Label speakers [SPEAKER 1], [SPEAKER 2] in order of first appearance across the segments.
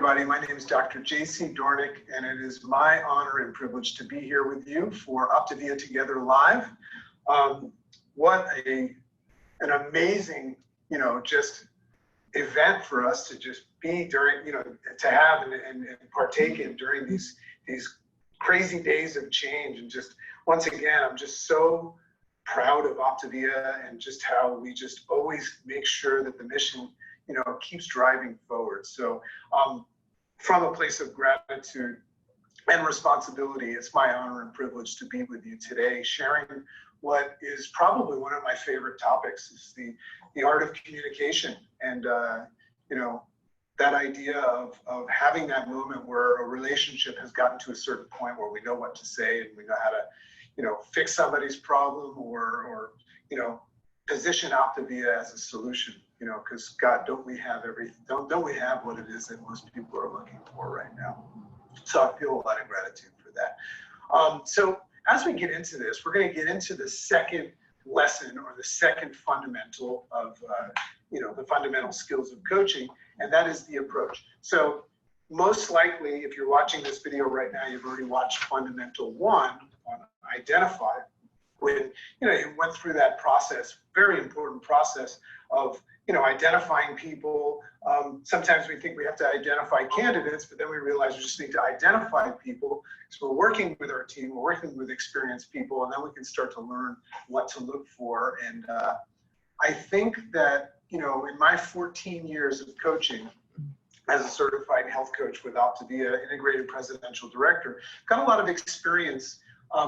[SPEAKER 1] everybody. My name is Dr. J.C. Dornick, and it is my honor and privilege to be here with you for Optavia Together Live. What an amazing, just event for us to just be during, to have and partake in during these crazy days of change. And just, once again, I'm just so proud of Optavia and just how we just always make sure that the mission keeps driving forward. So from a place of gratitude and responsibility, it's my honor and privilege to be with you today, sharing what is probably one of my favorite topics, is the art of communication. And, that idea of having that moment where a relationship has gotten to a certain point where we know what to say and we know how to, fix somebody's problem or position Optavia as a solution. Because God, don't we have everything? Don't we have what it is that most people are looking for right now? So I feel a lot of gratitude for that. So as we get into this, we're going to get into the second lesson, or the second fundamental of the fundamental skills of coaching, and that is the approach. So most likely, if you're watching this video right now, you've already watched Fundamental 1 on Identify, when you went through that process, very important process of identifying people. Sometimes we think we have to identify candidates, but then we realize we just need to identify people. So we're working with our team, we're working with experienced people, and then we can start to learn what to look for. And I think that, in my 14 years of coaching as a certified health coach with Optavia, integrated presidential director, got a lot of experience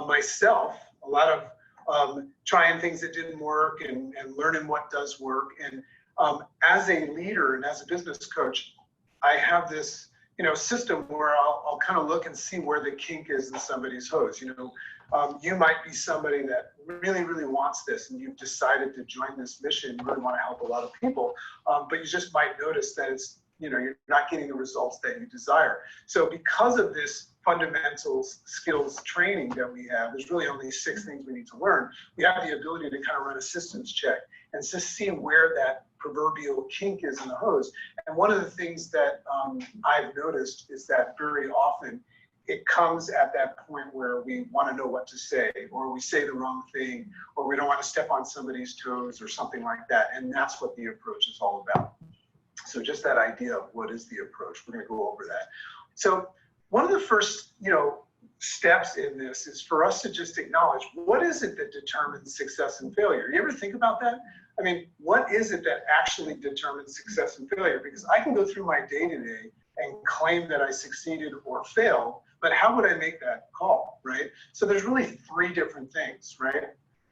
[SPEAKER 1] myself, a lot of trying things that didn't work and learning what does work. And as a leader and as a business coach, I have this, system where I'll kind of look and see where the kink is in somebody's hose. You might be somebody that really, really wants this, and you've decided to join this mission. You really want to help a lot of people, but you just might notice that it's, you're not getting the results that you desire. So because of this fundamental skills training that we have, there's really only 6 things we need to learn. We have the ability to kind of run a systems check and just see where that proverbial kink is in the hose. And one of the things that I've noticed is that very often it comes at that point where we want to know what to say, or we say the wrong thing, or we don't want to step on somebody's toes or something like that. And that's what the approach is all about. So just that idea of what is the approach, we're going to go over that. So one of the first, steps in this is for us to just acknowledge, what is it that determines success and failure? You ever think about that? I mean, what is it that actually determines success and failure? Because I can go through my day-to-day and claim that I succeeded or failed, but how would I make that call, right? So there's really 3 different things, right?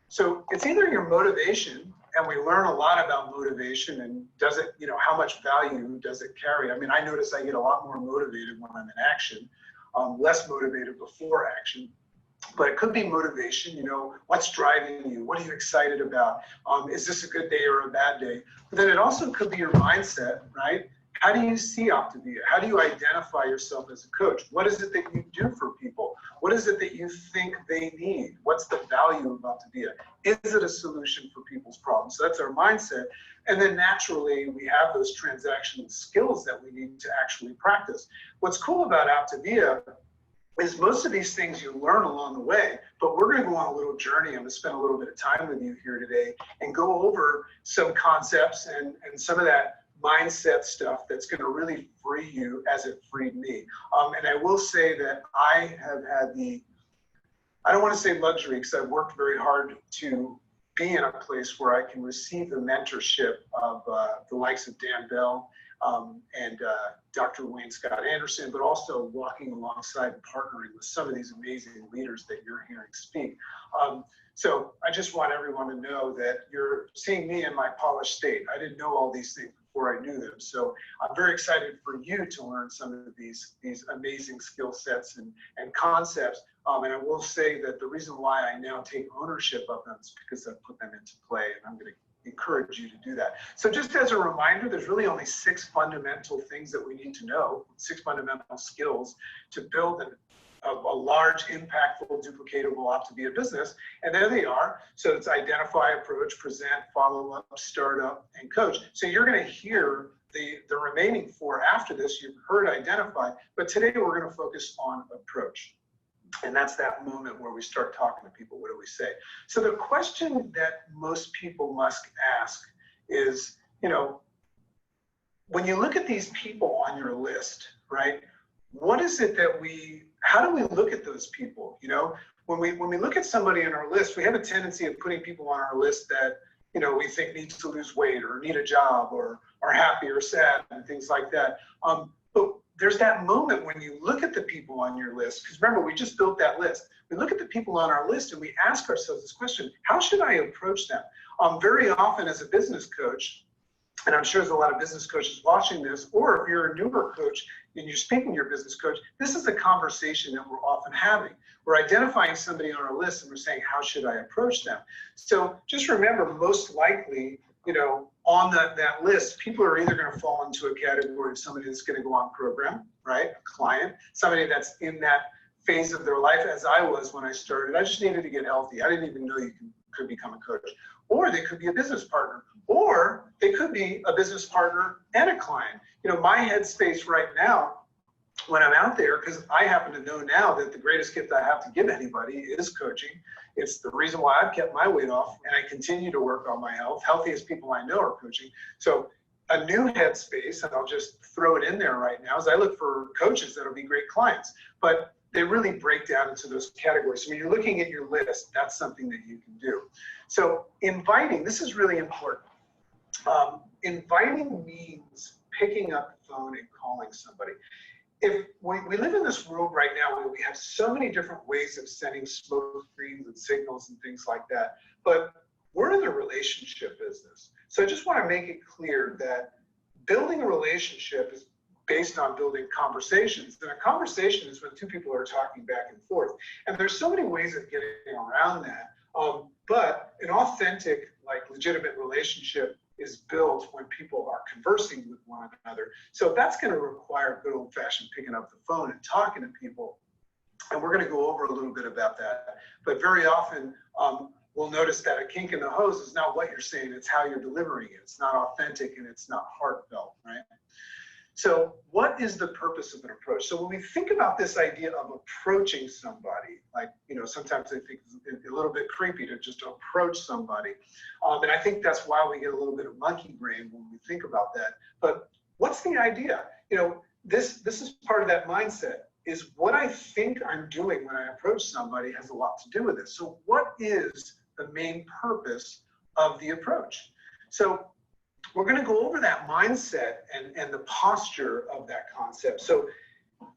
[SPEAKER 1] So it's either your motivation, and we learn a lot about motivation and does it, how much value does it carry? I mean, I notice I get a lot more motivated when I'm in action, less motivated before action. But it could be motivation, what's driving you? What are you excited about? Is this a good day or a bad day? But then it also could be your mindset, right? How do you see Optavia? How do you identify yourself as a coach? What is it that you do for people? What is it that you think they need? What's the value of Optavia? Is it a solution for people's problems? So that's our mindset. And then naturally, we have those transactional skills that we need to actually practice. What's cool about Optavia is most of these things you learn along the way, but we're going to go on a little journey. I'm going to spend a little bit of time with you here today and go over some concepts and some of that mindset stuff that's going to really free you as it freed me. And I will say that I have had I don't want to say luxury, because I've worked very hard to be in a place where I can receive the mentorship of the likes of Dan Bell and Dr. Wayne Scott Anderson, but also walking alongside and partnering with some of these amazing leaders that you're hearing speak. So I just want everyone to know that you're seeing me in my polished state. I didn't know all these things before I knew them. So I'm very excited for you to learn some of these amazing skill sets and concepts. And I will say that the reason why I now take ownership of them is because I've put them into play, and I'm going to encourage you to do that. So just as a reminder, there's really only 6 fundamental things that we need to know, 6 fundamental skills to build a large, impactful, duplicatable Optavia business. And there they are. So it's identify, approach, present, follow up, start up, and coach. So you're going to hear the remaining 4 after this, you've heard identify, but today we're going to focus on approach. And that's that moment where we start talking to people. What do we say? So the question that most people must ask is, you know, when you look at these people on your list, right? What is it that how do we look at those people? You know, when we look at somebody on our list, we have a tendency of putting people on our list that, you know, we think needs to lose weight or need a job or are happy or sad and things like that. But there's that moment when you look at the people on your list, because remember, we just built that list. We look at the people on our list and we ask ourselves this question: how should I approach them? Very often as a business coach, and I'm sure there's a lot of business coaches watching this, or if you're a newer coach and you're speaking to your business coach, this is a conversation that we're often having. We're identifying somebody on our list and we're saying, how should I approach them? So just remember, most likely, you know, on that list, people are either going to fall into a category of somebody that's going to go on program, right? A client, somebody that's in that phase of their life, as I was when I started. I just needed to get healthy. I didn't even know you could become a coach. Or they could be a business partner, or they could be a business partner and a client. You know, my headspace right now, when I'm out there, because I happen to know now that the greatest gift I have to give anybody is coaching. It's the reason why I've kept my weight off and I continue to work on my health. Healthiest people I know are coaching. So a new headspace, and I'll just throw it in there right now, is I look for coaches that'll be great clients. But they really break down into those categories. So when you're looking at your list, that's something that you can do. So inviting, this is really important. Inviting means picking up the phone and calling somebody. If we live in this world right now where we have so many different ways of sending smoke screens and signals and things like that, but we're in the relationship business. So I just want to make it clear that building a relationship is based on building conversations. And a conversation is when two people are talking back and forth. And there's so many ways of getting around that. But an authentic, like legitimate relationship is built when people are conversing with one another. So that's going to require good old fashioned picking up the phone and talking to people. And we're going to go over a little bit about that. But very often, we'll notice that a kink in the hose is not what you're saying, it's how you're delivering it. It's not authentic and it's not heartfelt, right? So what is the purpose of an approach? So when we think about this idea of approaching somebody, like, you know, sometimes I think it's a little bit creepy to just approach somebody. And I think that's why we get a little bit of monkey brain when we think about that. But what's the idea? You know, this is part of that mindset, is what I think I'm doing when I approach somebody has a lot to do with it. So what is the main purpose of the approach? So we're going to go over that mindset and the posture of that concept. So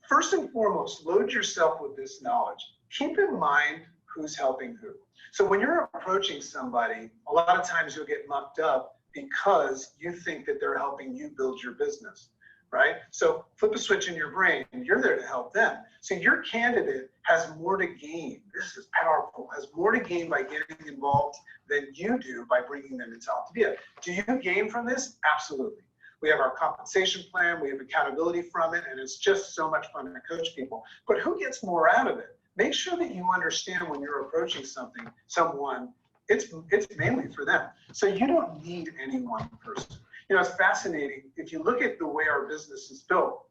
[SPEAKER 1] first and foremost, load yourself with this knowledge. Keep in mind who's helping who. So when you're approaching somebody, a lot of times you'll get mucked up because you think that they're helping you build your business, right? So flip a switch in your brain and you're there to help them. So your candidate has more to gain. This is powerful, has more to gain by getting involved than you do by bringing them into Optavia. Do you gain from this? Absolutely. We have our compensation plan, we have accountability from it, and it's just so much fun to coach people. But who gets more out of it? Make sure that you understand when you're approaching someone, it's mainly for them. So you don't need any one person. You know, it's fascinating. If you look at the way our business is built,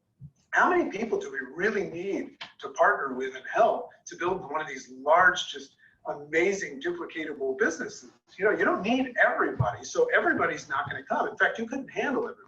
[SPEAKER 1] how many people do we really need to partner with and help to build one of these large, just amazing, duplicatable businesses? You know, you don't need everybody, so everybody's not going to come. In fact, you couldn't handle everybody.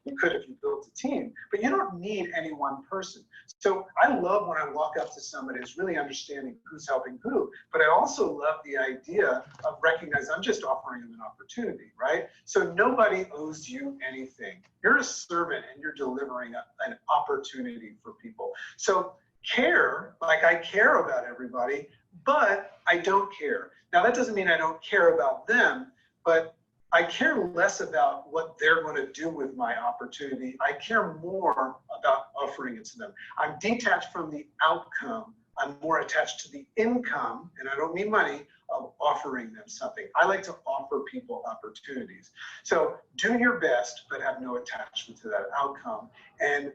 [SPEAKER 1] You could if you built a team, but you don't need any one person. So I love when I walk up to somebody is really understanding who's helping who, but I also love the idea of recognizing I'm just offering them an opportunity, right? So nobody owes you anything. You're a servant and you're delivering an opportunity for people. So care, like I care about everybody, but I don't care. Now that doesn't mean I don't care about them, but I care less about what they're going to do with my opportunity. I care more about offering it to them. I'm detached from the outcome. I'm more attached to the income, and I don't mean money, of offering them something. I like to offer people opportunities. So do your best, but have no attachment to that outcome. And,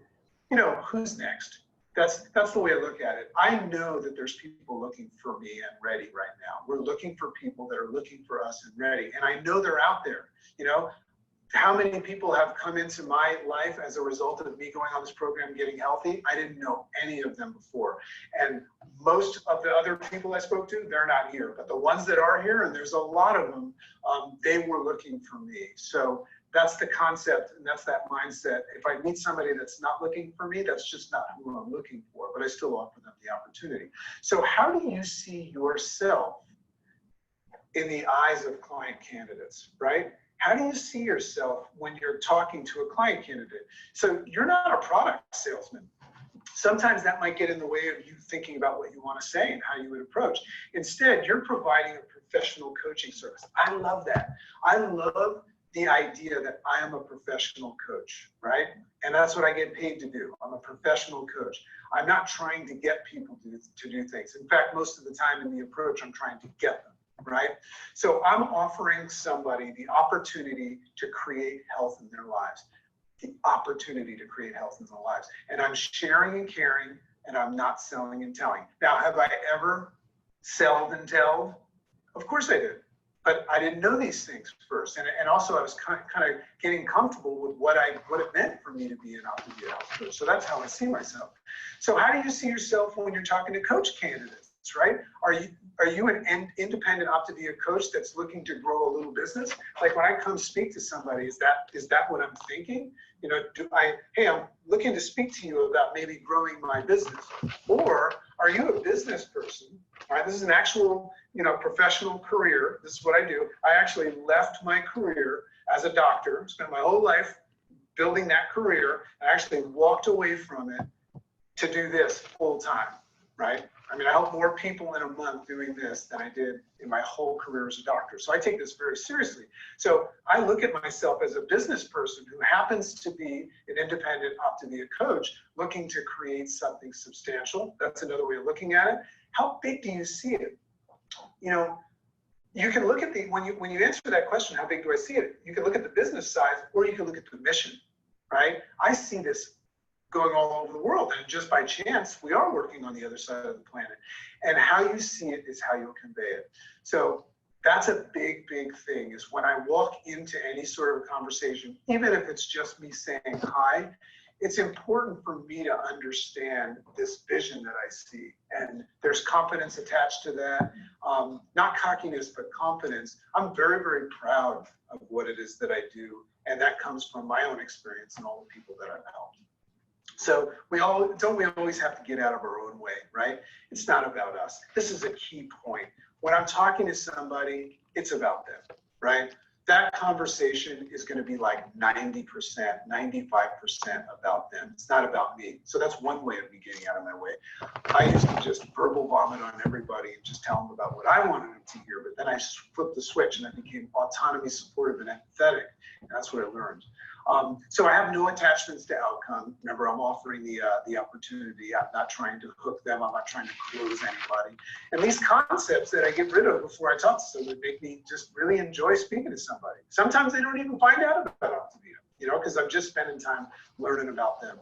[SPEAKER 1] you know, who's next? That's the way I look at it. I know that there's people looking for me and ready right now. We're looking for people that are looking for us and ready. And I know they're out there. You know, how many people have come into my life as a result of me going on this program, getting healthy? I didn't know any of them before. And most of the other people I spoke to, they're not here. But the ones that are here, and there's a lot of them, they were looking for me. So that's the concept, and that's that mindset. If I meet somebody that's not looking for me, that's just not who I'm looking for, but I still offer them the opportunity. So how do you see yourself in the eyes of client candidates, right? How do you see yourself when you're talking to a client candidate? So you're not a product salesman. Sometimes that might get in the way of you thinking about what you want to say and how you would approach. Instead, you're providing a professional coaching service. I love that. I love the idea that I am a professional coach, right? And that's what I get paid to do. I'm a professional coach. I'm not trying to get people to do things. In fact, most of the time in the approach, I'm trying to get them, right? So I'm offering somebody the opportunity to create health in their lives, the opportunity to create health in their lives. And I'm sharing and caring, and I'm not selling and telling. Now, have I ever sold and told? Of course I did. But I didn't know these things first. And also I was kind of getting comfortable with what it meant for me to be an Optavia health coach. So that's how I see myself. So how do you see yourself when you're talking to coach candidates, right? Are you an independent Optavia coach that's looking to grow a little business? Like when I come speak to somebody, is that what I'm thinking? You know, hey, I'm looking to speak to you about maybe growing my business. Or are you a business person? All right, this is an actual, professional career. This is what I do. I actually left my career as a doctor, spent my whole life building that career. I actually walked away from it to do this full time, right? I mean, I help more people in a month doing this than I did in my whole career as a doctor. So I take this very seriously. So I look at myself as a business person who happens to be an independent Optavia coach looking to create something substantial. That's another way of looking at it. How big do you see it? You can look at when you answer that question, how big do I see it? You can look at the business side, or you can look at the mission, right? I see this going all over the world, and just by chance, we are working on the other side of the planet. And how you see it is how you'll convey it. So that's a big, big thing, is when I walk into any sort of conversation, even if it's just me saying hi, it's important for me to understand this vision that I see. And there's confidence attached to that. Not cockiness, but confidence. I'm very, very proud of what it is that I do. And that comes from my own experience and all the people that I've helped. So we always have to get out of our own way, right? It's not about us. This is a key point. When I'm talking to somebody, it's about them, right? That conversation is going to be like 90%, 95% about them. It's not about me. So that's one way of me getting out of my way. I used to just verbal vomit on everybody and just tell them about what I wanted them to hear. But then I flipped the switch and I became autonomy, supportive, and empathetic. And that's what I learned. So I have no attachments to outcome. Remember, I'm offering the opportunity. I'm not trying to hook them. I'm not trying to close anybody. And these concepts that I get rid of before I talk to someone make me just really enjoy speaking to somebody. Sometimes they don't even find out about Optavia, because I'm just spending time learning about them.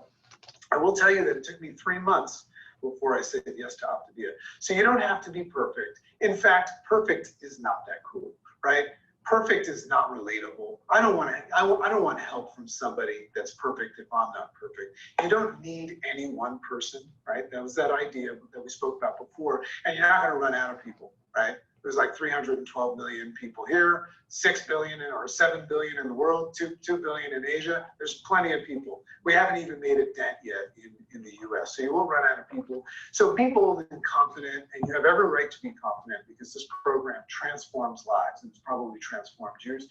[SPEAKER 1] I will tell you that it took me 3 months before I said yes to Optavia. So you don't have to be perfect. In fact, perfect is not that cool, right? Perfect is not relatable. I don't want help from somebody that's perfect if I'm not perfect. You don't need any one person, right? That was that idea that we spoke about before. And you're not going to run out of people, right? There's like 312 million people here, 6 billion or 7 billion in the world, 2 billion in Asia. There's plenty of people. We haven't even made a dent yet in the US. So you will run out of people. So be bold and confident, and you have every right to be confident, because this program transforms lives, and it's probably transformed yours,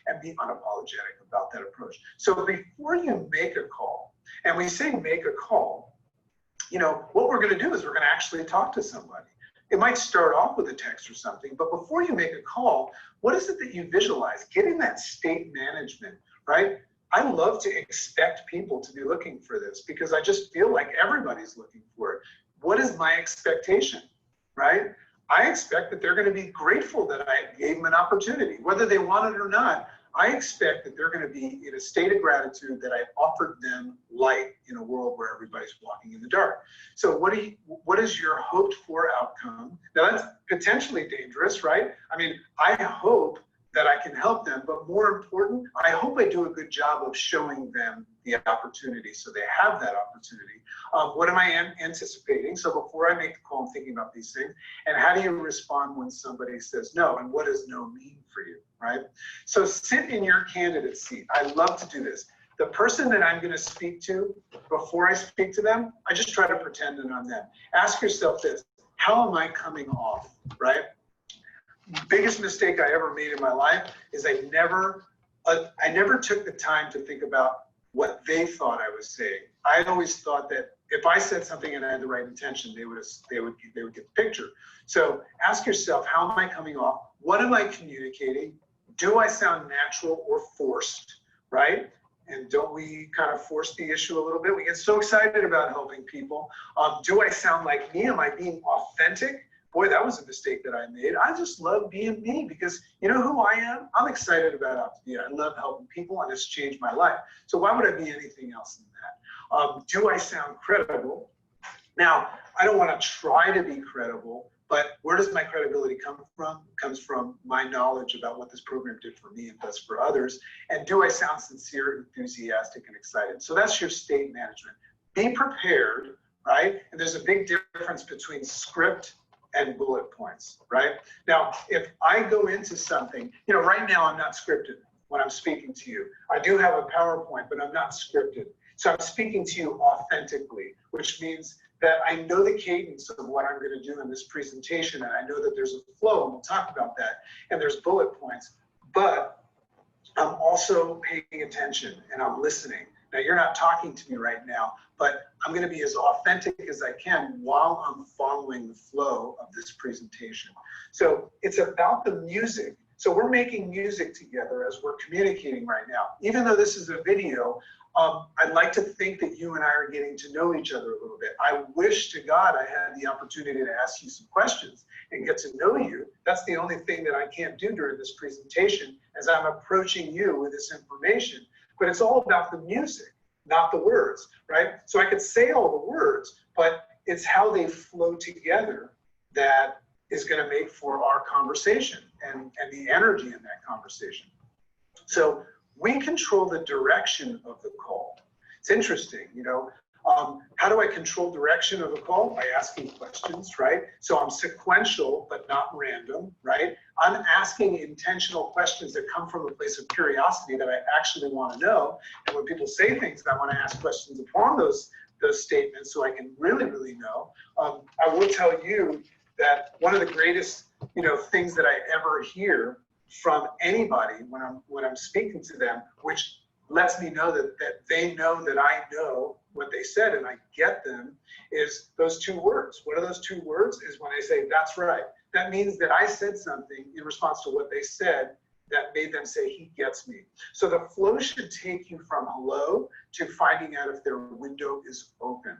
[SPEAKER 1] and be unapologetic about that approach. So before you make a call, and we say make a call, what we're going to do is we're going to actually talk to somebody. It might start off with a text or something, but before you make a call, what is it that you visualize? Getting that state management, right? I love to expect people to be looking for this, because I just feel like everybody's looking for it. What is my expectation, right? I expect that they're going to be grateful that I gave them an opportunity, whether they want it or not. I expect that they're going to be in a state of gratitude that I offered them light in a world where everybody's walking in the dark. So what is your hoped for outcome? Now that's potentially dangerous, right? I mean, I hope that I can help them, but more important, I hope I do a good job of showing them the opportunity so they have that opportunity. What am I anticipating? So before I make the call, I'm thinking about these things. And how do you respond when somebody says no? And what does no mean for you, right? So sit in your candidate seat. I love to do this. The person that I'm going to speak to, before I speak to them, I just try to pretend that I'm them. Ask yourself this: how am I coming off, right? Biggest mistake I ever made in my life is I never took the time to think about what they thought I was saying. I always thought that if I said something and I had the right intention, they would get the picture. So ask yourself, how am I coming off? What am I communicating? Do I sound natural or forced, right? And don't we kind of force the issue a little bit? We get so excited about helping people. Do I sound like me? Am I being authentic? Boy, that was a mistake that I made. I just love being me because you know who I am? I'm excited about Optavia. I love helping people and it's changed my life. So why would I be anything else than that? Do I sound credible? Now, I don't want to try to be credible, but where does my credibility come from? It comes from my knowledge about what this program did for me and does for others. And do I sound sincere, enthusiastic, and excited? So that's your state management. Be prepared, right? And there's a big difference between script and bullet points, right? Now, if I go into something, you know, right now I'm not scripted when I'm speaking to you. I do have a PowerPoint, but I'm not scripted. So I'm speaking to you authentically, which means that I know the cadence of what I'm going to do in this presentation, and I know that there's a flow, and we'll talk about that, and there's bullet points, but I'm also paying attention and I'm listening. Now, you're not talking to me right now, but I'm going to be as authentic as I can while I'm following the flow of this presentation. So it's about the music. So we're making music together as we're communicating right now. Even though this is a video, I'd like to think that you and I are getting to know each other a little bit. I wish to God I had the opportunity to ask you some questions and get to know you. That's the only thing that I can't do during this presentation as I'm approaching you with this information. But it's all about the music, not the words, right? So I could say all the words, but it's how they flow together that is going to make for our conversation and the energy in that conversation. So we control the direction of the call. It's interesting, you know. How do I control direction of a call? By asking questions, right? So I'm sequential, but not random, right? I'm asking intentional questions that come from a place of curiosity that I actually want to know. And when people say things, I want to ask questions upon those statements so I can really know. I will tell you that one of the greatest, you know, things that I ever hear from anybody when I'm speaking to them, which lets me know that they know that I know what they said and I get them, is those two words. One of those two words is when I say, that's right. That means that I said something in response to what they said that made them say, he gets me. So the flow should take you from hello to finding out if their window is open,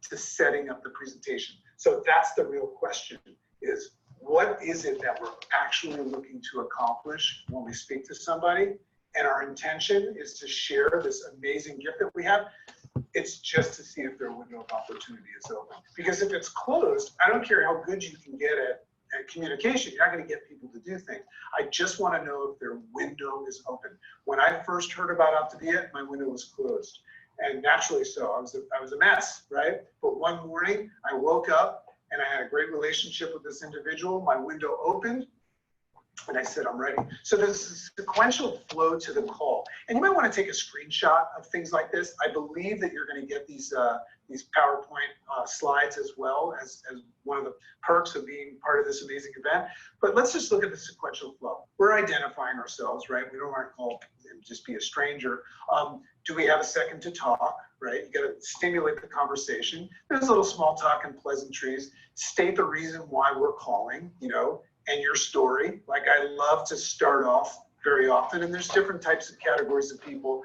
[SPEAKER 1] to setting up the presentation. So that's the real question, is what is it that we're actually looking to accomplish when we speak to somebody? And our intention is to share this amazing gift that we have. It's just to see if their window of opportunity is open. Because if it's closed, I don't care how good you can get at communication, you're not going to get people to do things. I just want to know if their window is open. When I first heard about Optavia, my window was closed. And naturally so, I was a mess, right? But one morning I woke up and I had a great relationship with this individual. My window opened. And I said, I'm ready. So there's a sequential flow to the call. And you might want to take a screenshot of things like this. I believe that you're going to get these PowerPoint slides as well as one of the perks of being part of this amazing event. But let's just look at the sequential flow. We're identifying ourselves, right? We don't want to call and just be a stranger. Do we have a second to talk, right? You got to stimulate the conversation. There's a little small talk and pleasantries. State the reason why we're calling, you know, and your story. Like, I love to start off very often, and there's different types of categories of people.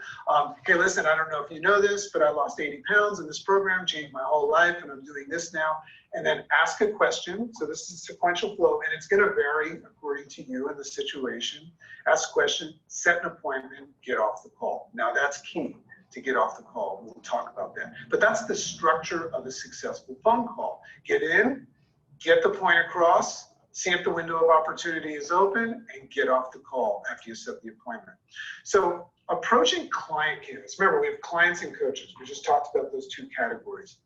[SPEAKER 1] Hey, listen, I don't know if you know this, but I lost 80 pounds in this program, changed my whole life, and I'm doing this now. And then ask a question. So this is sequential flow, and it's going to vary according to you and the situation. Ask a question, set an appointment, get off the call. Now that's key, to get off the call. We'll talk about that. But that's the structure of a successful phone call. Get in, get the point across, see if the window of opportunity is open, and get off the call after you set the appointment. So approaching client candidates, remember we have clients and coaches. We just talked about those two categories.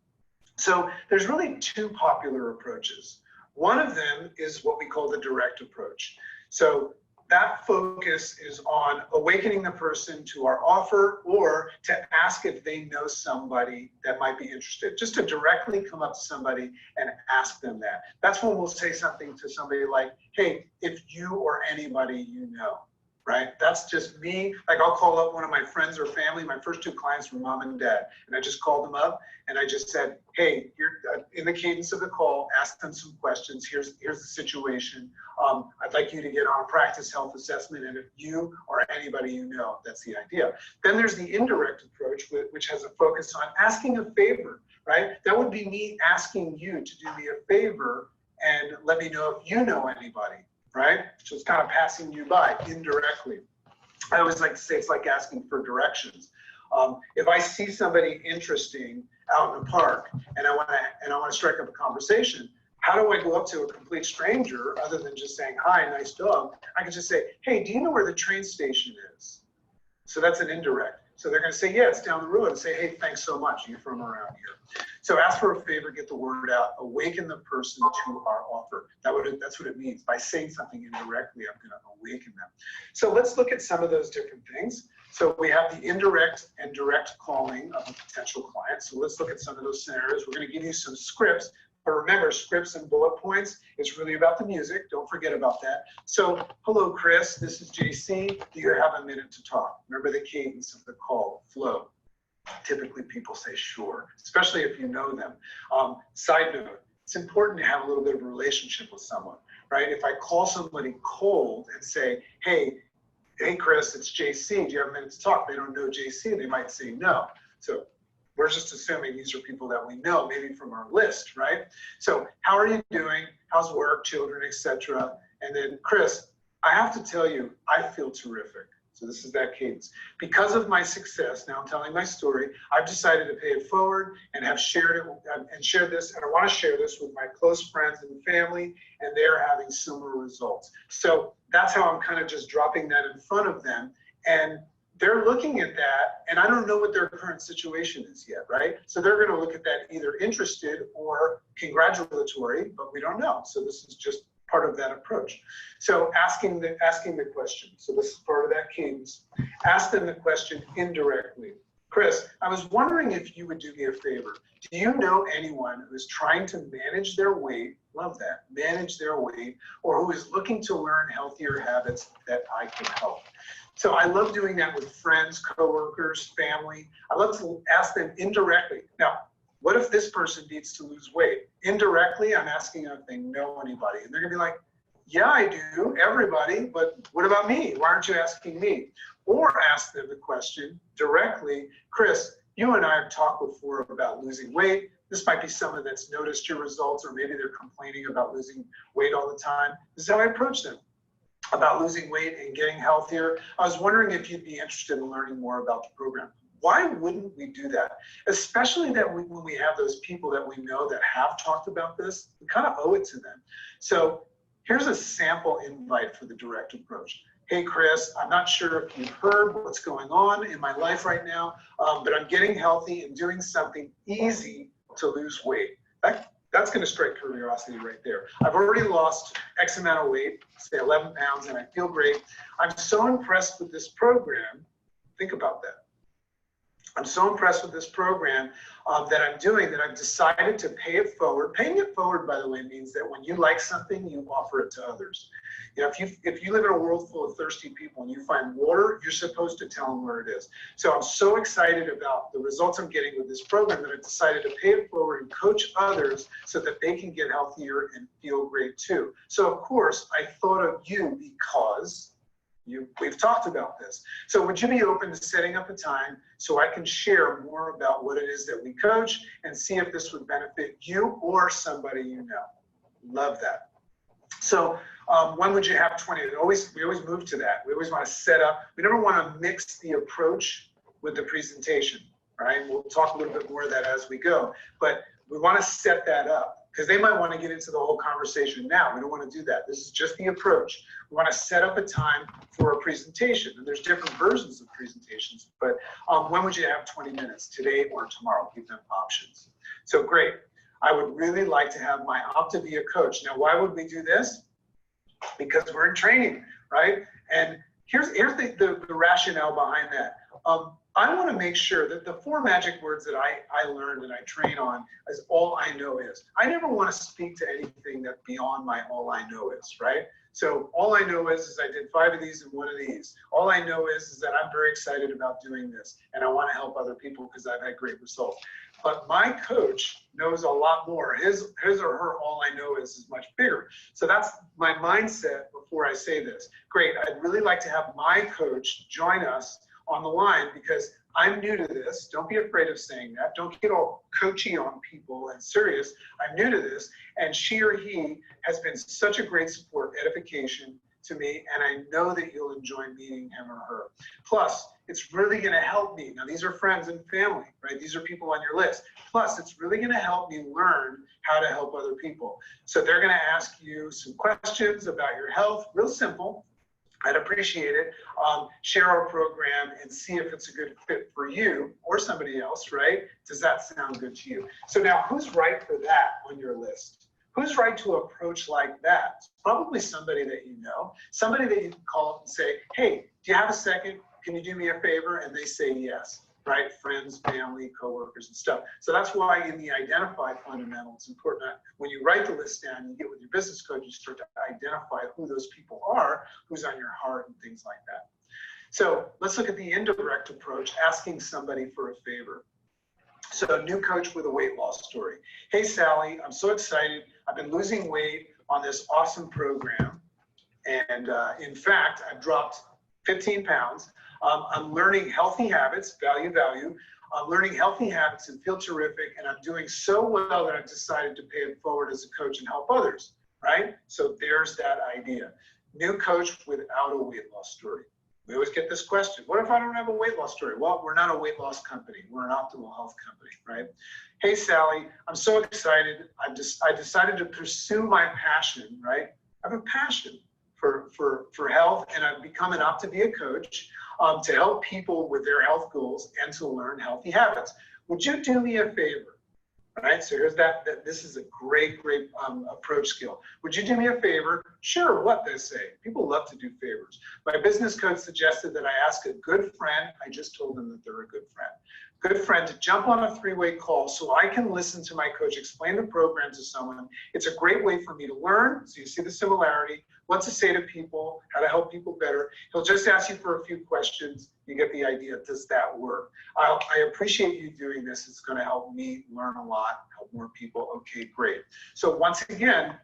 [SPEAKER 1] So there's really two popular approaches. One of them is what we call the direct approach. So that focus is on awakening the person to our offer or to ask if they know somebody that might be interested, just to directly come up to somebody and ask them that. That's when we'll say something to somebody like, hey, if you or anybody you know, right? That's just me. Like I'll call up one of my friends or family. My first two clients were mom and dad. And I just called them up and I just said, hey, you're in the cadence of the call, ask them some questions. Here's the situation. I'd like you to get on a practice health assessment. And if you or anybody you know, that's the idea. Then there's the indirect approach, which has a focus on asking a favor, right? That would be me asking you to do me a favor and let me know if you know anybody. Right? So it's kind of passing you by indirectly. I always like to say it's like asking for directions. If I see somebody interesting out in the park and I want to strike up a conversation, how do I go up to a complete stranger other than just saying, hi, nice dog? I can just say, hey, do you know where the train station is? So that's an indirect. So they're going to say, yeah, it's down the road, and say, hey, thanks so much. You're from around here. So ask for a favor, get the word out, awaken the person to our offer. That's what it means. By saying something indirectly, I'm going to awaken them. So let's look at some of those different things. So we have the indirect and direct calling of a potential client. So let's look at some of those scenarios. We're going to give you some scripts. But remember, scripts and bullet points is really about the music. Don't forget about that. So, hello, Chris. This is JC. Do you have a minute to talk? Remember the cadence of the call, flow. Typically, people say sure, especially if you know them. Side note, it's important to have a little bit of a relationship with someone, right? If I call somebody cold and say, hey, Chris, it's JC. Do you have a minute to talk? They don't know JC. They might say no. So we're just assuming these are people that we know, maybe from our list, right? So how are you doing? How's work, children, etc.? And then, Chris, I have to tell you, I feel terrific. So this is that cadence. Because of my success, now I'm telling my story, I've decided to pay it forward and have shared it and share this, and I want to share this with my close friends and family, and they're having similar results. So that's how I'm kind of just dropping that in front of them. And they're looking at that, and I don't know what their current situation is yet, right? So they're going to look at that either interested or congratulatory, but we don't know. So this is just part of that approach. So asking the question. So this is part of that cadence. Ask them the question indirectly. Chris, I was wondering if you would do me a favor. Do you know anyone who is trying to manage their weight, love that, manage their weight, or who is looking to learn healthier habits that I can help? So I love doing that with friends, coworkers, family. I love to ask them indirectly. Now, what if this person needs to lose weight? Indirectly, I'm asking them if they know anybody. And they're gonna be like, yeah, I do, everybody, but what about me? Why aren't you asking me? Or ask them the question directly, Chris, you and I have talked before about losing weight. This might be someone that's noticed your results, or maybe they're complaining about losing weight all the time. This is how I approach them, about losing weight and getting healthier. I was wondering if you'd be interested in learning more about the program. Why wouldn't we do that? Especially that when we have those people that we know that have talked about this, we kind of owe it to them. So here's a sample invite for the direct approach. Hey, Chris, I'm not sure if you've heard what's going on in my life right now, but I'm getting healthy and doing something easy to lose weight. That's going to strike curiosity right there. I've already lost X amount of weight, say 11 pounds, and I feel great. I'm so impressed with this program. Think about that. I'm so impressed with this program that I'm doing that I've decided to pay it forward. Paying it forward, by the way, means that when you like something, you offer it to others. You know, if you live in a world full of thirsty people and you find water, you're supposed to tell them where it is. So I'm so excited about the results I'm getting with this program that I've decided to pay it forward and coach others so that they can get healthier and feel great too. So of course, I thought of you because we've talked about this. So would you be open to setting up a time so I can share more about what it is that we coach and see if this would benefit you or somebody you know? Love that. So when would you have 20? We always move to that. We always want to set up. We never want to mix the approach with the presentation, right? We'll talk a little bit more of that as we go, but we want to set that up. because they might want to get into the whole conversation now. We don't want to do that. This is just the approach. We want to set up a time for a presentation, and there's different versions of presentations, but when would you have 20 minutes, today or tomorrow? Give them options. So great. I would really like to have my Optavia coach. Now, why would we do this? Because we're in training, right? And here's the rationale behind that. I want to make sure that the 4 magic words that I learned and I train on is all I know is. I never want to speak to anything that's beyond my all I know is, right? So all I know is I did 5 of these and 1 of these. All I know is that I'm very excited about doing this and I want to help other people because I've had great results. But my coach knows a lot more. His or her all I know is much bigger. So that's my mindset before I say this. Great, I'd really like to have my coach join us on the line because I'm new to this. Don't be afraid of saying that. Don't get all coachy on people and serious. I'm new to this. And she or he has been such a great support, edification to me, and I know that you'll enjoy meeting him or her. Plus, it's really going to help me. Now, these are friends and family, right? These are people on your list. Plus, it's really going to help me learn how to help other people. So they're going to ask you some questions about your health, real simple. I'd appreciate it. Share our program and see if it's a good fit for you or somebody else, right? Does that sound good to you? So now, who's right for that on your list? Who's right to approach like that? It's probably somebody that you know, somebody that you can call up and say, hey, do you have a second? Can you do me a favor? And they say yes, right? Friends, family, coworkers, and stuff. So that's why in the identify fundamental, it's important that when you write the list down, you get with your business coach, you start to identify who those people are, who's on your heart, and things like that. So let's look at the indirect approach, asking somebody for a favor. So a new coach with a weight loss story. Hey, Sally, I'm so excited. I've been losing weight on this awesome program. And in fact, I've dropped 15 pounds. I'm learning healthy habits, value. I'm learning healthy habits and feel terrific. And I'm doing so well that I've decided to pay it forward as a coach and help others, right? So there's that idea. New coach without a weight loss story. We always get this question. What if I don't have a weight loss story? Well, we're not a weight loss company. We're an optimal health company, right? Hey, Sally, I'm so excited. I decided to pursue my passion, right? I have a passion for health, and I've become an Optavia coach to help people with their health goals and to learn healthy habits. Would you do me a favor? All right, so here's that this is a great approach skill. Would you do me a favor? Sure, what they say. People love to do favors. My business coach suggested that I ask a good friend, I just told them that they're a good friend to jump on a 3-way call so I can listen to my coach explain the program to someone. It's a great way for me to learn, so you see the similarity, what to say to people, how to help people better. He'll just ask you for a few questions. You get the idea. Does that work? I appreciate you doing this. It's going to help me learn a lot, help more people. Okay, great. So once again,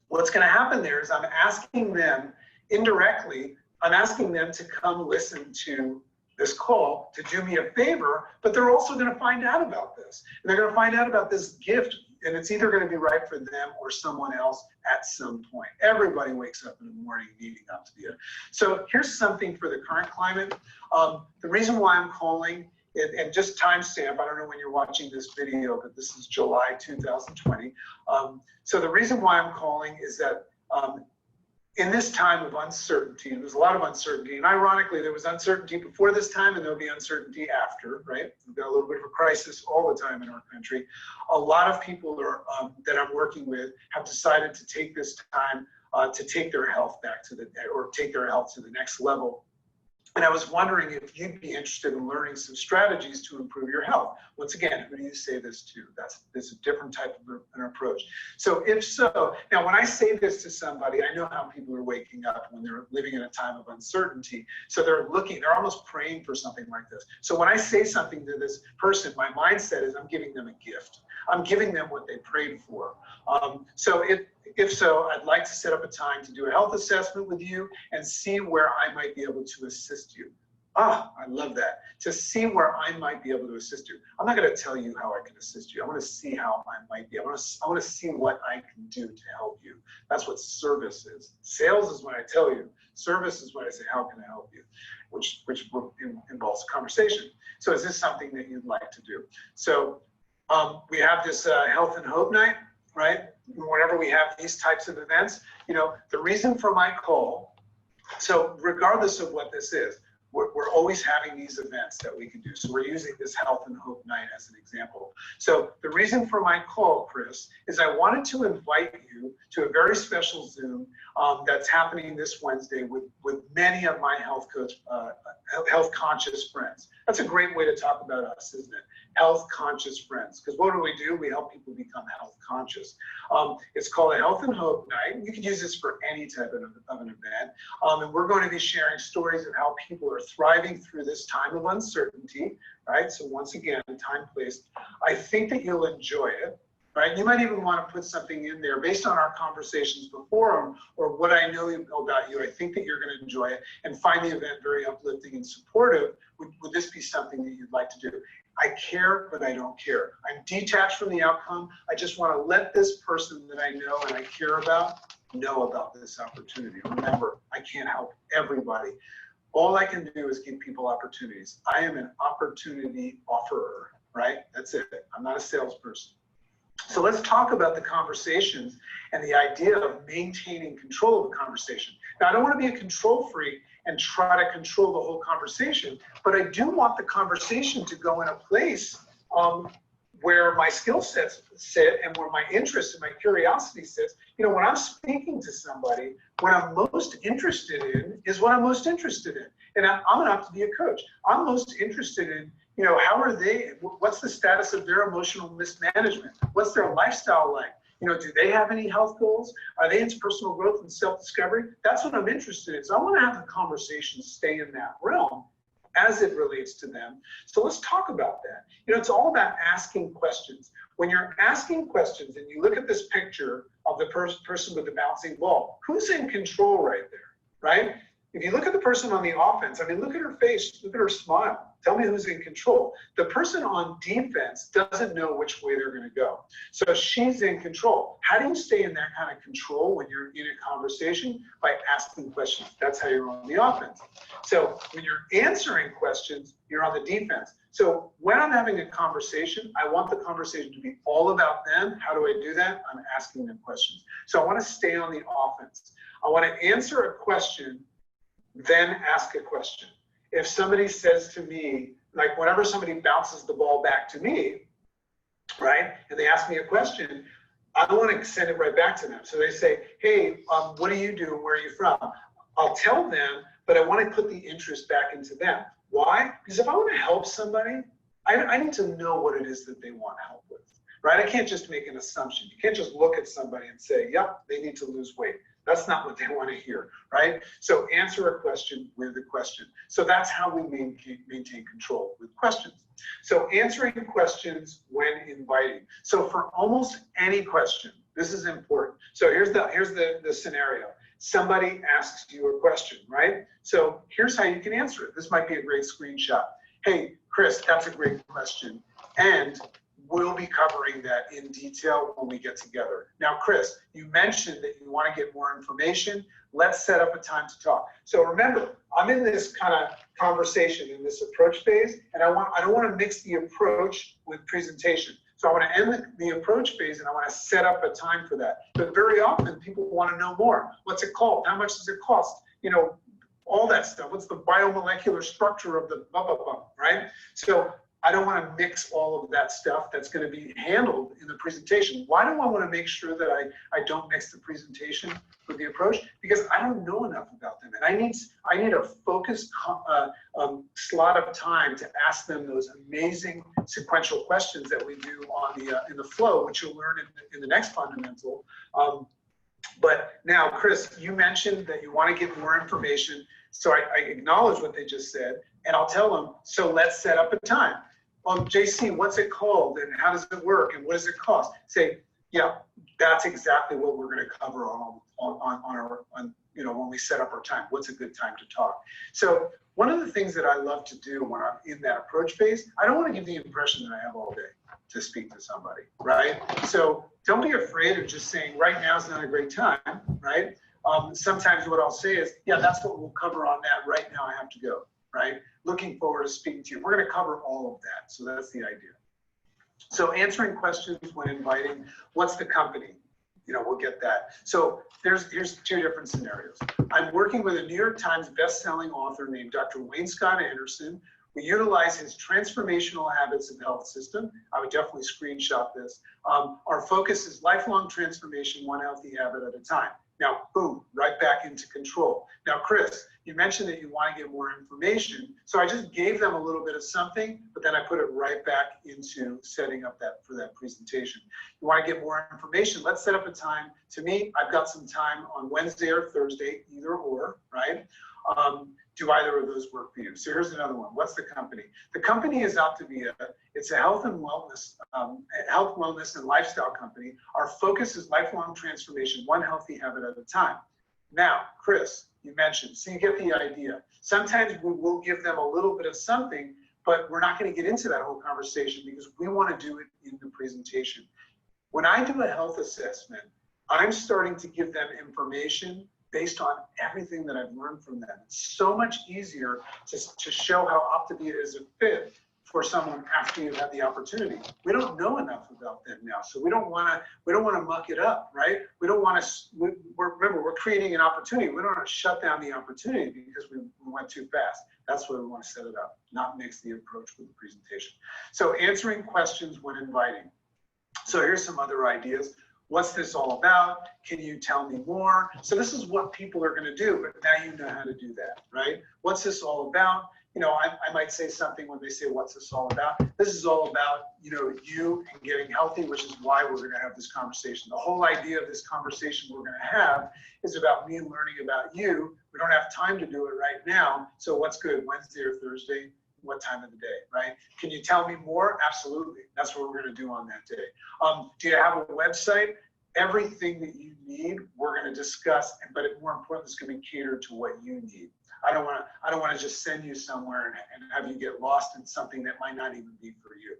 [SPEAKER 1] what's going to happen there is I'm asking them indirectly, I'm asking them to come listen to this call to do me a favor, but they're also going to find out about this. And they're going to find out about this gift, and it's either going to be right for them or someone else at some point. Everybody wakes up in the morning needing Optavia. So here's something for the current climate. The reason why I'm calling, and just timestamp, I don't know when you're watching this video, but this is July 2020. So the reason why I'm calling is that in this time of uncertainty, and there's a lot of uncertainty, and ironically, there was uncertainty before this time, and there'll be uncertainty after, right? We've got a little bit of a crisis all the time in our country. A lot of people are, that I'm working with have decided to take this time to take their health back to take their health to the next level. And I was wondering if you'd be interested in learning some strategies to improve your health. Once again, who do you say this to? That's a different type of an approach. So if so, now when I say this to somebody, I know how people are waking up when they're living in a time of uncertainty. So they're almost praying for something like this. So when I say something to this person, my mindset is I'm giving them a gift. I'm giving them what they prayed for. So if so, I'd like to set up a time to do a health assessment with you and see where I might be able to assist you. I love that. To see where I might be able to assist you. I'm not going to tell you how I can assist you. I want to see how I might be. I want to see what I can do to help you. That's what service is. Sales is when I tell you. Service is when I say, how can I help you? Which involves a conversation. So is this something that you'd like to do? So we have this Health and Hope Night. right? Whenever we have these types of events, the reason for my call, so regardless of what this is, we're always having these events that we can do. So we're using this Health and Hope Night as an example. So the reason for my call, Chris, is I wanted to invite you to a very special Zoom that's happening this Wednesday with many of my health conscious friends. That's a great way to talk about us, isn't it? Health conscious friends. Because what do? We help people become health conscious. It's called a Health and Hope Night. You can use this for any type of an event. And we're going to be sharing stories of how people are thriving through this time of uncertainty, right? So once again, time, place. I think that you'll enjoy it, right? You might even want to put something in there based on our conversations before or what I know about you. I think that you're going to enjoy it and find the event very uplifting and supportive. Would this be something that you'd like to do? I care, but I don't care. I'm detached from the outcome. I just want to let this person that I know and I care about know about this opportunity. Remember, I can't help everybody. All I can do is give people opportunities. I am an opportunity offerer, right? That's it. I'm not a salesperson. So let's talk about the conversations and the idea of maintaining control of the conversation. Now, I don't want to be a control freak and try to control the whole conversation, but I do want the conversation to go in a place where my skill sets sit and where my interest and my curiosity sits. When I'm speaking to somebody, what I'm most interested in is what I'm most interested in. And I'm an Optavia coach. I'm most interested in, how are they, what's the status of their emotional mismanagement? What's their lifestyle like? Do they have any health goals? Are they into personal growth and self-discovery? That's what I'm interested in. So I want to have the conversation stay in that realm as it relates to them. So let's talk about that. It's all about asking questions. When you're asking questions and you look at this picture of the person with the bouncing ball, who's in control right there, right? If you look at the person on the offense, look at her face, look at her smile. Tell me who's in control. The person on defense doesn't know which way they're going to go. So she's in control. How do you stay in that kind of control when you're in a conversation? By asking questions. That's how you're on the offense. So when you're answering questions, you're on the defense. So when I'm having a conversation, I want the conversation to be all about them. How do I do that? I'm asking them questions. So I want to stay on the offense. I want to answer a question, then ask a question. If somebody says to me, like whenever somebody bounces the ball back to me, right, and they ask me a question, I don't want to send it right back to them. So they say, hey, what do you do? Where are you from? I'll tell them, but I want to put the interest back into them. Why? Because if I want to help somebody, I need to know what it is that they want help with, right? I can't just make an assumption. You can't just look at somebody and say, yep, they need to lose weight. That's not what they want to hear, right? So answer a question with a question. So that's how we maintain control, with questions. So answering questions when inviting. So for almost any question, this is important. So here's the scenario. Somebody asks you a question, right? So here's how you can answer it. This might be a great screenshot. Hey, Chris, that's a great question. And we'll be covering that in detail when we get together. Now, Chris, you mentioned that you want to get more information. Let's set up a time to talk. So remember, I'm in this kind of conversation in this approach phase, and I don't want to mix the approach with presentation. So I want to end the approach phase, and I want to set up a time for that. But very often, people want to know more. What's it called? How much does it cost? All that stuff. What's the biomolecular structure of the blah, blah, blah, right? So I don't want to mix all of that stuff that's going to be handled in the presentation. Why do I want to make sure that I don't mix the presentation with the approach? Because I don't know enough about them. And I need a focused slot of time to ask them those amazing sequential questions that we do on in the flow, which you'll learn in the next fundamental. But now, Chris, you mentioned that you want to get more information. So I acknowledge what they just said, and I'll tell them, so let's set up a time. JC, what's it called, and how does it work, and what does it cost? Say, yeah, that's exactly what we're going to cover when we set up our time. What's a good time to talk? So one of the things that I love to do when I'm in that approach phase, I don't want to give the impression that I have all day to speak to somebody, right? So don't be afraid of just saying right now is not a great time, right? Sometimes what I'll say is, yeah, that's what we'll cover on that. Right now I have to go, right? Looking forward to speaking to you. We're going to cover all of that. So that's the idea. So answering questions when inviting, what's the company? We'll get that. So here's two different scenarios. I'm working with a New York Times best-selling author named Dr. Wayne Scott Anderson. We utilize his transformational habits of the health system. I would definitely screenshot this. Our focus is lifelong transformation, one healthy habit at a time. Now, boom, right back into control. Now, Chris, you mentioned that you want to get more information. So I just gave them a little bit of something, but then I put it right back into setting up for that presentation. You want to get more information, let's set up a time to meet. I've got some time on Wednesday or Thursday, either or, right? Do either of those work for you? So here's another one. What's the company? The company is Optavia. It's a health, wellness and lifestyle company. Our focus is lifelong transformation, one healthy habit at a time. Now, Chris, you mentioned, so you get the idea. Sometimes we will give them a little bit of something, but we're not going to get into that whole conversation because we want to do it in the presentation. When I do a health assessment, I'm starting to give them information based on everything that I've learned from them. It's so much easier to show how Optavia is a fit for someone after you've had the opportunity. We don't know enough about them now, so we don't want to muck it up, right? We don't want to. Remember, we're creating an opportunity. We don't want to shut down the opportunity because we went too fast. That's why we want to set it up, not mix the approach with the presentation. So answering questions when inviting. So here's some other ideas. What's this all about? Can you tell me more? So this is what people are going to do, but now you know how to do that, right? What's this all about? I might say something when they say, what's this all about? This is all about, you and getting healthy, which is why we're going to have this conversation. The whole idea of this conversation we're going to have is about me learning about you. We don't have time to do it right now. So what's good, Wednesday or Thursday? What time of the day, right? Can you tell me more? Absolutely. That's what we're going to do on that day. Do you have a website? Everything that you need, we're going to discuss, but more important, it's going to be catered to what you need. I don't want to just send you somewhere and have you get lost in something that might not even be for you.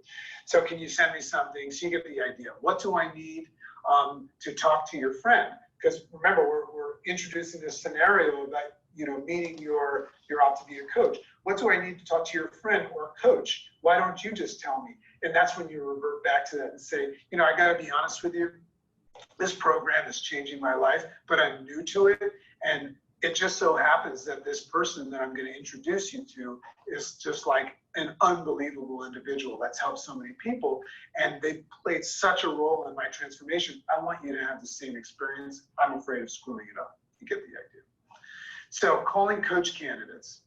[SPEAKER 1] So can you send me something? So you get the idea. What do I need to talk to your friend? Because remember, we're introducing this scenario about meeting your Optavia coach. What do I need to talk to your friend or coach? Why don't you just tell me? And that's when you revert back to that and say, I got to be honest with you. This program is changing my life, but I'm new to it. And it just so happens that this person that I'm going to introduce you to is just like an unbelievable individual that's helped so many people. And they've played such a role in my transformation. I want you to have the same experience. I'm afraid of screwing it up. You get the idea. So calling coach candidates.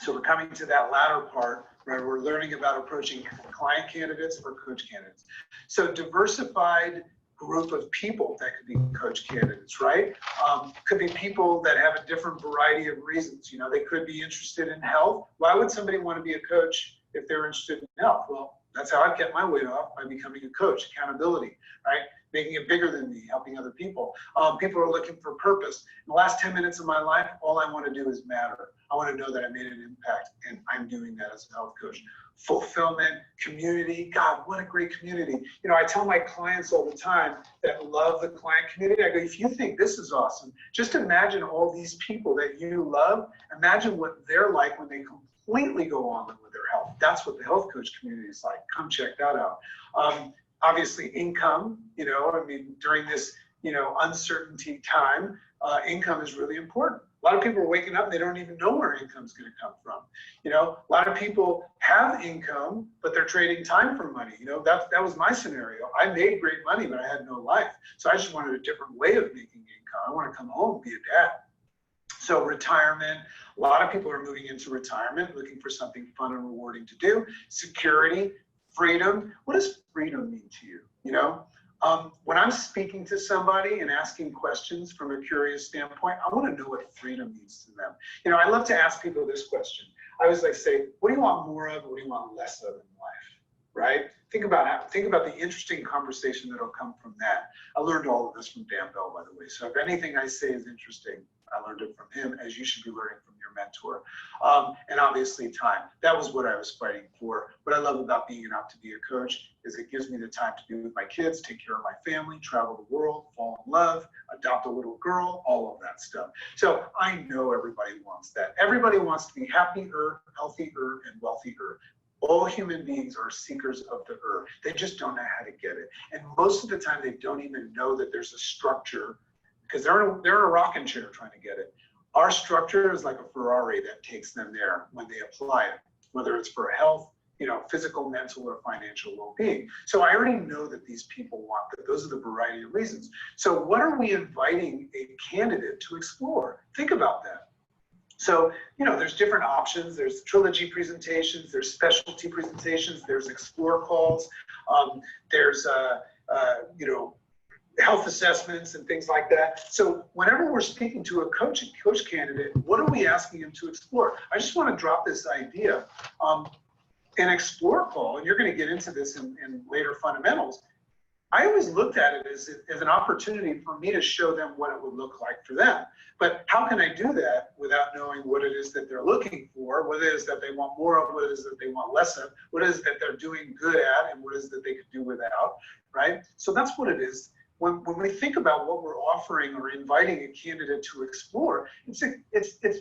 [SPEAKER 1] So we're coming to that latter part, where we're learning about approaching client candidates or coach candidates. So diversified group of people that could be coach candidates, right? Could be people that have a different variety of reasons. They could be interested in health. Why would somebody want to be a coach if they're interested in health? Well, that's how I kept my weight off, by becoming a coach. Accountability, right? Making it bigger than me, helping other people. People are looking for purpose. In the last 10 minutes of my life, all I want to do is matter. I want to know that I made an impact, and I'm doing that as a health coach. Fulfillment, community. God, what a great community. I tell my clients all the time that love the client community, I go, if you think this is awesome, just imagine all these people that you love. Imagine what they're like when they completely go on with their health. That's what the health coach community is like. Come check that out. Obviously income, during this, uncertainty time, income is really important. A lot of people are waking up, they don't even know where income is going to come from. A lot of people have income, but they're trading time for money. That was my scenario. I made great money, but I had no life. So I just wanted a different way of making income. I want to come home and be a dad. So retirement, a lot of people are moving into retirement, looking for something fun and rewarding to do. Security, freedom. What does freedom mean to you? When I'm speaking to somebody and asking questions from a curious standpoint, I want to know what freedom means to them. I love to ask people this question. I always say, what do you want more of? What do you want less of in life? Right? Think about the interesting conversation that'll come from that. I learned all of this from Dan Bell, by the way. So if anything I say is interesting, I learned it from him, as you should be learning from your mentor. And obviously time. That was what I was fighting for. What I love about being an Optavia coach is it gives me the time to be with my kids, take care of my family, travel the world, fall in love, adopt a little girl, all of that stuff. So I know everybody wants that. Everybody wants to be happier, healthier, and wealthier. All human beings are seekers of the earth. They just don't know how to get it. And most of the time, they don't even know that there's a structure because they're in a rocking chair trying to get it. Our structure is like a Ferrari that takes them there when they apply it, whether it's for health, physical, mental, or financial well-being. So I already know that these people want that. Those are the variety of reasons. So what are we inviting a candidate to explore? Think about that. So, there's different options. There's trilogy presentations, there's specialty presentations, there's explore calls, there's, health assessments and things like that. So whenever we're speaking to a coach candidate, what are we asking them to explore? I just want to drop this idea. An explore call, and you're going to get into this in later fundamentals, I always looked at it as an opportunity for me to show them what it would look like for them. But how can I do that without knowing what it is that they're looking for, what it is that they want more of, what it is that they want less of, what it is that they're doing good at, and what it is that they could do without, right? So that's what it is. When we think about what we're offering or inviting a candidate to explore, it's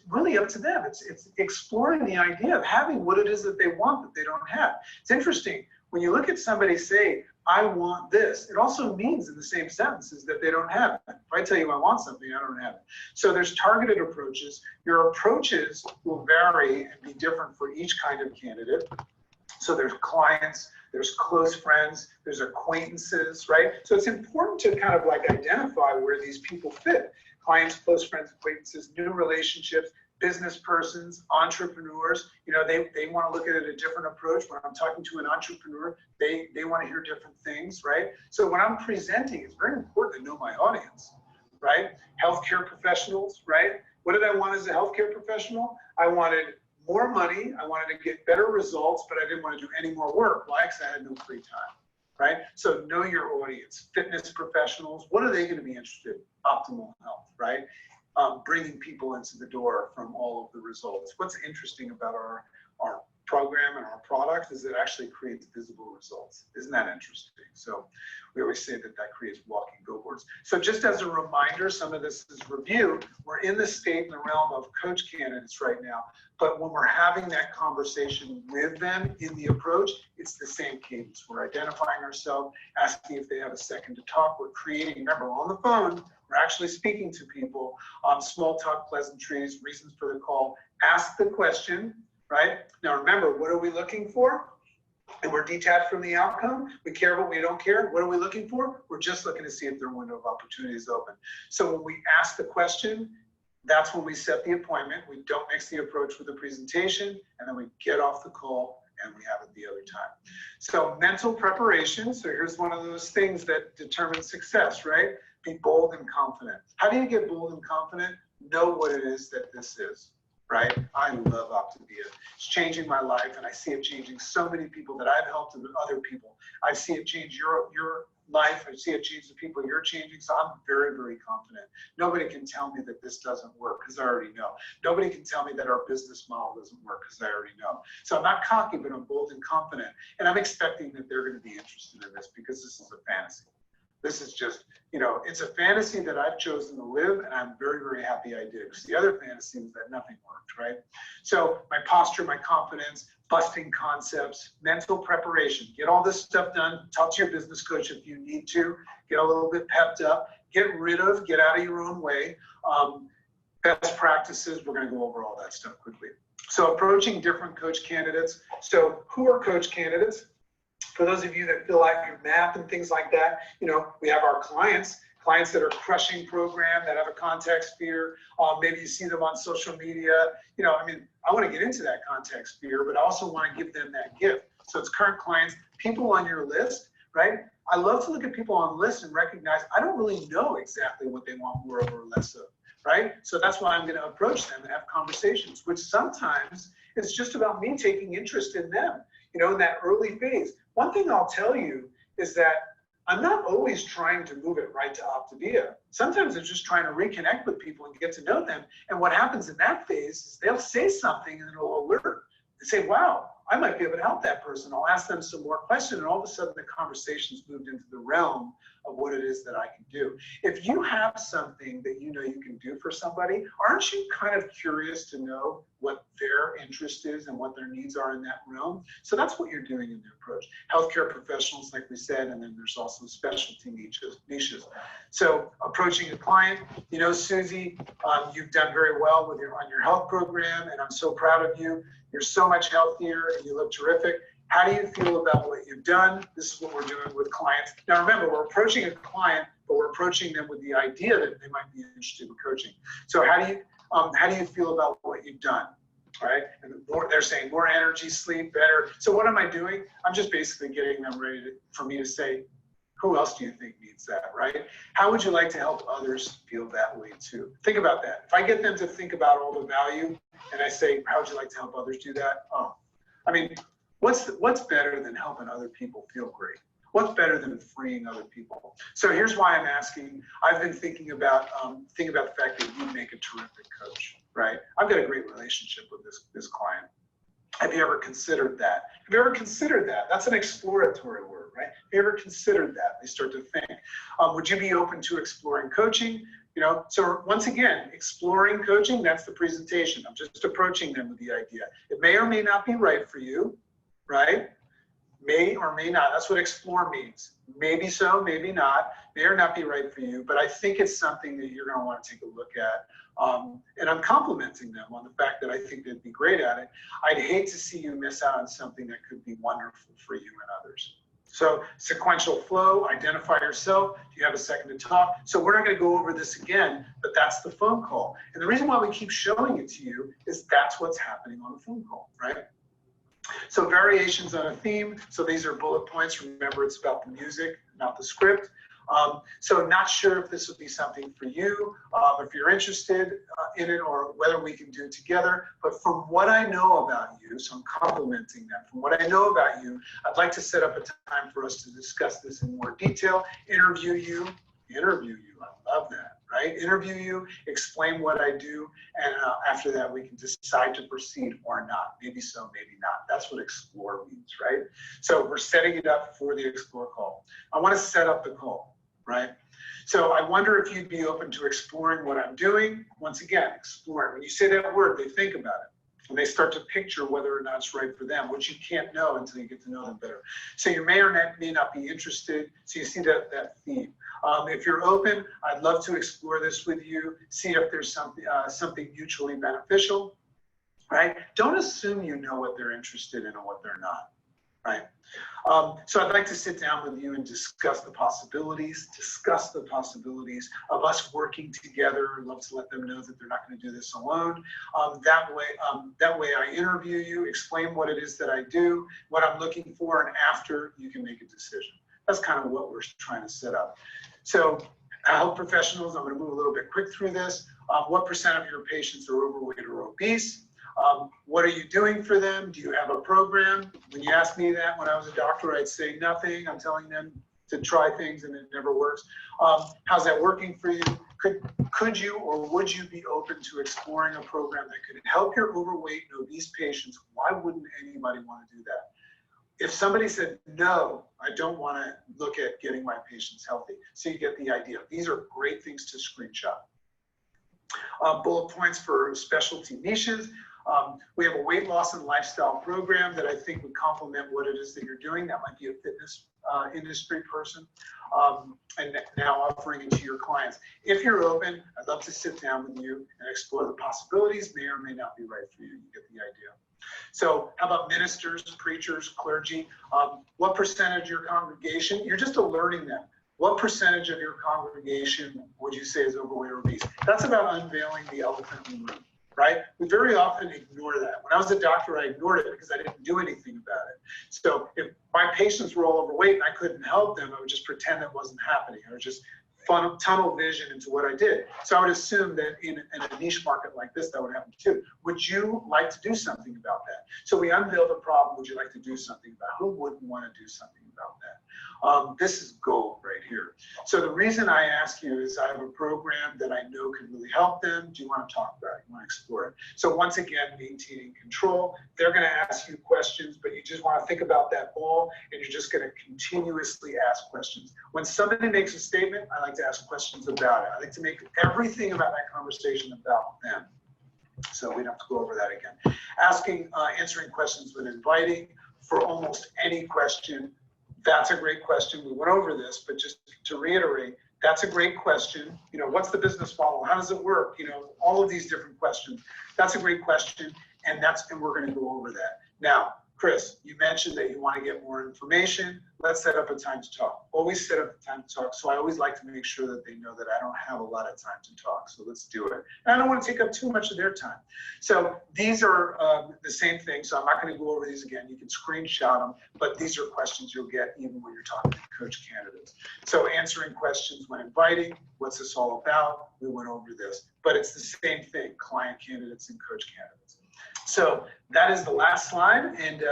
[SPEAKER 1] really up to them. It's exploring the idea of having what it is that they want that they don't have. It's interesting. When you look at somebody say, I want this, it also means in the same sentences that they don't have it. If I tell you I want something, I don't have it. So there's targeted approaches. Your approaches will vary and be different for each kind of candidate. So there's clients, there's close friends, there's acquaintances, right? So it's important to kind of like identify where these people fit. Clients, close friends, acquaintances, new relationships, business persons, entrepreneurs, they want to look at it a different approach. When I'm talking to an entrepreneur, they want to hear different things, right? So when I'm presenting, it's very important to know my audience, right? Healthcare professionals, right? What did I want as a healthcare professional? I wanted more money, I wanted to get better results, but I didn't want to do any more work. Why? Because I had no free time, right? So know your audience. Fitness professionals, what are they going to be interested in? Optimal health, right? Bringing people into the door from all of the results. What's interesting about our program and our product is it actually creates visible results. Isn't that interesting? So we always say that creates walking billboards. So just as a reminder, some of this is review. We're in the state and the realm of coach candidates right now, but when we're having that conversation with them in the approach, it's the same cadence. We're identifying ourselves, asking if they have a second to talk. We're creating, remember, on the phone, we're actually speaking to people on small talk pleasantries, reasons for the call. Ask the question, right? Now remember, what are we looking for? And we're detached from the outcome. We care, but we don't care. What are we looking for? We're just looking to see if their window of opportunity is open. So when we ask the question, that's when we set the appointment. We don't mix the approach with the presentation, and then we get off the call and we have it the other time. So mental preparation. So here's one of those things that determines success, right? Be bold and confident. How do you get bold and confident? Know what it is that this is, right? I love Optavia. It's changing my life, and I see it changing so many people that I've helped and other people. I see it change your life. I see it change the people you're changing. So I'm very, very confident. Nobody can tell me that this doesn't work because I already know. Nobody can tell me that our business model doesn't work because I already know. So I'm not cocky, but I'm bold and confident. And I'm expecting that they're going to be interested in this because this is a fantasy. This is just, it's a fantasy that I've chosen to live, and I'm very, very happy I did. Because the other fantasy was that nothing worked, right? So my posture, my confidence, busting concepts, mental preparation, get all this stuff done. Talk to your business coach if you need to. Get a little bit pepped up. Get out of your own way. Best practices, we're going to go over all that stuff quickly. So approaching different coach candidates. So who are coach candidates? For those of you that fill out your map and things like that, we have our clients that are crushing program, that have a contact sphere. Maybe you see them on social media. I want to get into that contact sphere, but I also want to give them that gift. So it's current clients, people on your list, right? I love to look at people on lists and recognize I don't really know exactly what they want more of or less of, right? So that's why I'm going to approach them and have conversations, which sometimes it's just about me taking interest in them, in that early phase. One thing I'll tell you is that I'm not always trying to move it right to Optavia. Sometimes I'm just trying to reconnect with people and get to know them. And what happens in that phase is they'll say something and it'll alert. They say, wow, I might be able to help that person. I'll ask them some more questions. And all of a sudden the conversation's moved into the realm of what it is that I can do. If you have something that you know you can do for somebody, aren't you kind of curious to know what their interest is and what their needs are in that realm? So that's what you're doing in the approach. Healthcare professionals, like we said, and then there's also specialty niches. So approaching a client, you know, Susie, you've done very well with on your health program, and I'm so proud of you. You're so much healthier and you look terrific. How do you feel about what you've done? This is what we're doing with clients. Now remember, we're approaching a client, but we're approaching them with the idea that they might be interested in coaching. So how do you feel about what you've done? All right, and they're saying more energy, sleep better. So what am I doing? I'm just basically getting them ready for me to say, who else do you think needs that, right? How would you like to help others feel that way too? Think about that. If I get them to think about all the value and I say, how would you like to help others do that? Oh, I mean, what's better than helping other people feel great? What's better than freeing other people? So here's why I'm asking. I've been thinking about the fact that you make a terrific coach, right? I've got a great relationship with this client. Have you ever considered that? Have you ever considered that? That's an exploratory word, right? Have you ever considered that? They start to think. Would you be open to exploring coaching? You know, so once again, exploring coaching, that's the presentation. I'm just approaching them with the idea. It may or may not be right for you, right? May or may not. That's what explore means. Maybe so, maybe not. May or not be right for you, but I think it's something that you're going to want to take a look at. And I'm complimenting them on the fact that I think they'd be great at it. I'd hate to see you miss out on something that could be wonderful for you and others. So sequential flow, identify yourself. Do you have a second to talk? So we're not going to go over this again, but that's the phone call. And the reason why we keep showing it to you is that's what's happening on the phone call, right? So variations on a theme. So these are bullet points. Remember, it's about the music, not the script. So not sure if this would be something for you, if you're interested in it, or whether we can do it together. But from what I know about you, so I'm complimenting them, from what I know about you, I'd like to set up a time for us to discuss this in more detail, interview you, I love that, right? Interview you, explain what I do, and after that we can decide to proceed or not. Maybe so, maybe not. That's what explore means, right? So we're setting it up for the explore call. I want to set up the call, right? So I wonder if you'd be open to exploring what I'm doing. Once again, exploring. When you say that word, they think about it. And they start to picture whether or not it's right for them, which you can't know until you get to know them better. So you may or may not be interested. So you see that theme. If you're open, I'd love to explore this with you, see if there's something mutually beneficial, right? Don't assume you know what they're interested in or what they're not, right? So I'd like to sit down with you and discuss the possibilities of us working together. I'd love to let them know that they're not going to do this alone. That way I interview you, explain what it is that I do, what I'm looking for, and after you can make a decision. That's kind of what we're trying to set up. So health professionals, I'm going to move a little bit quick through this. What % of your patients are overweight or obese? What are you doing for them? Do you have a program? When you ask me that, when I was a doctor, I'd say nothing. I'm telling them to try things and it never works. How's that working for you? Could you or would you be open to exploring a program that could help your overweight and obese patients? Why wouldn't anybody want to do that? If somebody said, no, I don't want to look at getting my patients healthy. So you get the idea. These are great things to screenshot. Bullet points for specialty niches. We have a weight loss and lifestyle program that I think would complement what it is that you're doing. That might be a fitness industry person, and now offering it to your clients. If you're open, I'd love to sit down with you and explore the possibilities. May or may not be right for you. You get the idea. So how about ministers, preachers, clergy? What percentage of your congregation, you're just alerting them. What percentage of your congregation would you say is overweight or obese? That's about unveiling the elephant in the room, right? We very often ignore that. When I was a doctor, I ignored it because I didn't do anything about it. So if my patients were all overweight and I couldn't help them, I would just pretend it wasn't happening. I would just tunnel vision into what I did. So I would assume that in a niche market like this, that would happen too. Would you like to do something about that? So we unveil the problem. Would you like to do something about it? Who wouldn't want to do something about that? This is gold right here. So the reason I ask you is I have a program that I know can really help them. Do you want to talk about it? You want to explore it? So once again, maintaining control. They're going to ask you questions, but you just want to think about that ball, and you're just going to continuously ask questions. When somebody makes a statement, I like to ask questions about it. I like to make everything about that conversation about them. So we don't have to go over that again. Answering questions when inviting for almost any question. That's a great question. We went over this, but just to reiterate, that's a great question. You know, what's the business model? How does it work? You know, all of these different questions. That's a great question, and we're going to go over that. Now, Chris, you mentioned that you want to get more information. Let's set up a time to talk. Always set up a time to talk. So I always like to make sure that they know that I don't have a lot of time to talk. So let's do it. And I don't want to take up too much of their time. So these are the same thing. So I'm not going to go over these again. You can screenshot them, but these are questions you'll get even when you're talking to coach candidates. So answering questions when inviting, what's this all about? We went over this, but it's the same thing, client candidates and coach candidates. So that is the last slide, and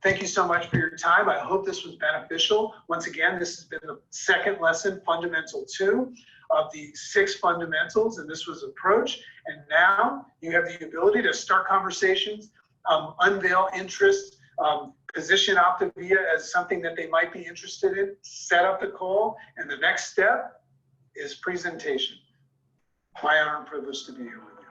[SPEAKER 1] thank you so much for your time. I hope this was beneficial. Once again, this has been the second lesson, Fundamental 2 of the 6 fundamentals, and this was approach. And now you have the ability to start conversations, unveil interest, position Optavia as something that they might be interested in, set up the call, and the next step is presentation. My honor and privilege to be here with you.